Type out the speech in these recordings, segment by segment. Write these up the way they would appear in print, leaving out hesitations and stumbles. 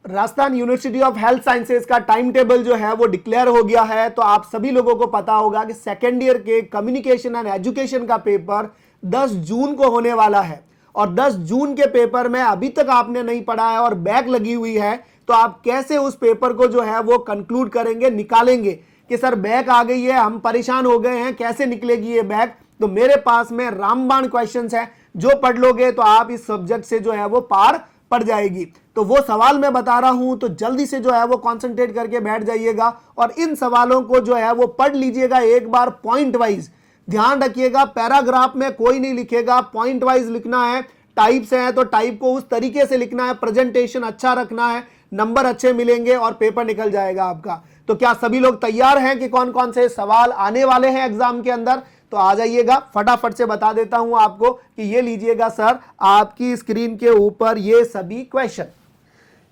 Rajasthan university of health sciences का time table जो है वो डिक्लेयर हो गया है। तो आप सभी लोगों को पता होगा कि सेकेंड ईयर के कम्युनिकेशन एंड एजुकेशन का पेपर 10 जून को होने वाला है। और 10 जून के पेपर में अभी तक आपने नहीं पढ़ा है और बैक लगी हुई है, तो आप कैसे उस पेपर को जो है वो कंक्लूड करेंगे, निकालेंगे कि सर बैक आ गई है, हम परेशान हो गए हैं, कैसे निकलेगी ये बैक। तो मेरे पास में रामबाण क्वेश्चंस है, जो पढ़ लोगे तो आप इस सब्जेक्ट से जो है वो पार पड़ जाएगी। तो वो सवाल मैं बता रहा हूं, तो जल्दी से जो है वो कंसंट्रेट करके बैठ जाइएगा और इन सवालों को जो है वो पढ़ लीजिएगा एक बार पॉइंट वाइज। ध्यान रखिएगा, पैराग्राफ में कोई नहीं लिखेगा, पॉइंट वाइज लिखना है। टाइप से है तो टाइप को उस तरीके से लिखना है, प्रेजेंटेशन अच्छा रखना है, नंबर अच्छे मिलेंगे और पेपर निकल जाएगा आपका। तो क्या सभी लोग तैयार हैं कि कौन कौन से सवाल आने वाले हैं एग्जाम के अंदर? तो आ जाइएगा, फटाफट से बता देता हूं आपको कि ये लीजिएगा सर आपकी स्क्रीन के ऊपर ये सभी क्वेश्चन,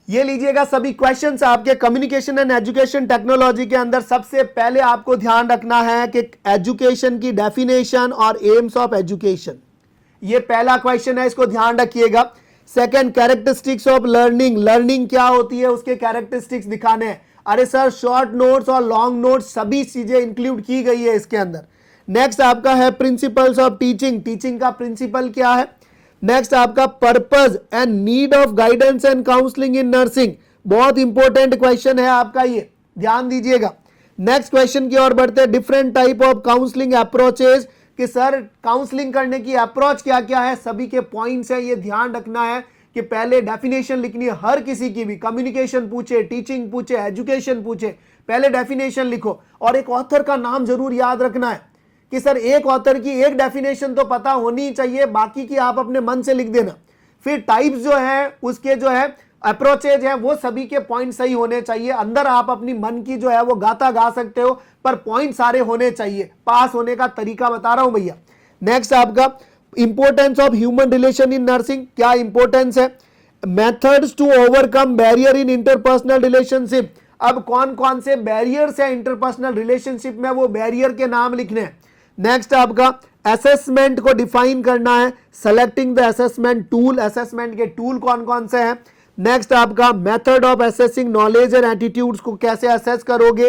ये लीजिएगा सभी क्वेश्चंस आपके कम्युनिकेशन एंड एजुकेशन टेक्नोलॉजी के अंदर। सबसे पहले आपको ध्यान रखना है कि एजुकेशन की डेफिनेशन और एम्स ऑफ एजुकेशन, ये पहला क्वेश्चन है, इसको ध्यान रखिएगा। Second, characteristics of learning, learning क्या होती है उसके कैरेक्टरिस्टिक्स दिखाने हैं। अरे सर शॉर्ट नोट्स और लॉन्ग नोट्स सभी चीजें इंक्लूड की गई है इसके अंदर। नेक्स्ट आपका है प्रिंसिपल्स ऑफ टीचिंग, टीचिंग का प्रिंसिपल क्या है। नेक्स्ट आपका purpose and need of guidance and counselling in nursing, बहुत इंपॉर्टेंट क्वेश्चन है आपका, ये ध्यान दीजिएगा। नेक्स्ट क्वेश्चन की ओर बढ़ते हैं, different type of counselling approaches, कि सर काउंसलिंग करने की अप्रोच क्या क्या है, सभी के पॉइंट्स हैं, ये ध्यान रखना है कि पहले डेफिनेशन लिखनी है हर किसी की भी, कम्युनिकेशन पूछे, टीचिंग पूछे, एजुकेशन पूछे, पहले डेफिनेशन लिखो। और एक ऑथर का नाम जरूर याद रखना है कि सर एक ऑथर की एक डेफिनेशन तो पता होनी चाहिए, बाकी की आप अपने मन से लिख देना। फिर टाइप्स जो है उसके जो है अप्रोचेज है वो सभी के पॉइंट सही होने चाहिए। अंदर आप अपनी मन की जो है वो गाता गा सकते हो, पर पॉइंट सारे होने चाहिए। पास होने का तरीका बता रहा हूं भैया। नेक्स्ट आपका importance of human relation in nursing, क्या इंपोर्टेंस है। Methods to overcome barrier in interpersonal relationship, अब कौन कौन से बैरियर्स है इंटरपर्सनल रिलेशनशिप में, वो बैरियर के नाम लिखने हैं। नेक्स्ट आपका असेसमेंट को डिफाइन करना है, selecting the assessment tool, assessment के टूल कौन कौन से हैं। नेक्स्ट आपका method of assessing knowledge and attitudes को कैसे असेस करोगे।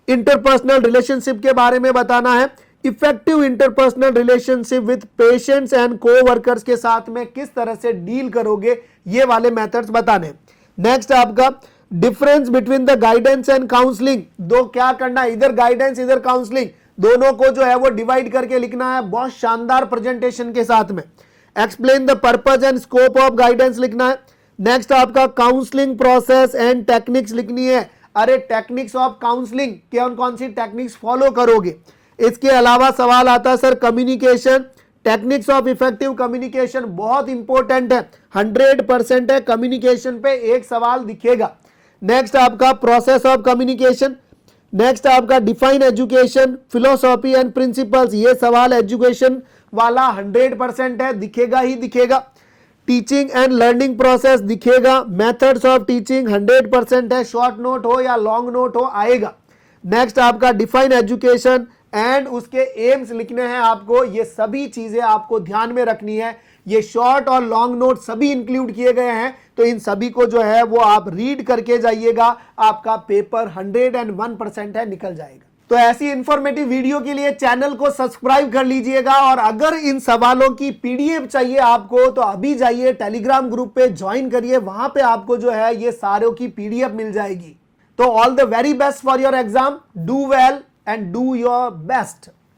इंटरपर्सनल रिलेशनशिप के बारे में बताना है, effective interpersonal relationship with patients and coworkers के साथ में किस तरह से डील करोगे, ये वाले मेथड्स बताने। नेक्स्ट आपका difference between the guidance and counselling, दो क्या करना है, इधर गाइडेंस इधर काउंसलिंग, दोनों को जो है वो डिवाइड करके लिखना है बहुत शानदार प्रेजेंटेशन के साथ में। Explain the purpose and scope of guidance लिखना है। नेक्स्ट आपका काउंसलिंग प्रोसेस एंड टेक्निक्स लिखनी है, अरे टेक्निक्स ऑफ काउंसलिंग कौन कौन सी टेक्निक्स फॉलो करोगे। इसके अलावा सवाल आता है sir communication, techniques of effective communication, बहुत इंपॉर्टेंट है, 100% है, कम्युनिकेशन पे एक सवाल दिखेगा। नेक्स्ट आपका प्रोसेस ऑफ कम्युनिकेशन। नेक्स्ट आपका define education, philosophy and principles, ये सवाल एजुकेशन वाला 100% है, दिखेगा ही दिखेगा। टीचिंग एंड लर्निंग प्रोसेस दिखेगा, मेथड्स ऑफ टीचिंग 100% है, शॉर्ट नोट हो या लॉन्ग नोट हो आएगा। नेक्स्ट आपका डिफाइन एजुकेशन एंड उसके एम्स लिखने हैं आपको, ये सभी चीजें आपको ध्यान में रखनी है। ये शॉर्ट और लॉन्ग नोट सभी इंक्लूड किए गए हैं, तो इन सभी को जो है वो आप रीड करके जाइएगा, आपका पेपर 101% है, निकल जाएगा। तो ऐसी इंफॉर्मेटिव वीडियो के लिए चैनल को सब्सक्राइब कर लीजिएगा, और अगर इन सवालों की पीडीएफ चाहिए आपको तो अभी जाइए टेलीग्राम ग्रुप पे ज्वाइन करिए, वहां पे आपको जो है ये सारों की पीडीएफ मिल जाएगी। तो all the very best for your exam, do well and do your best.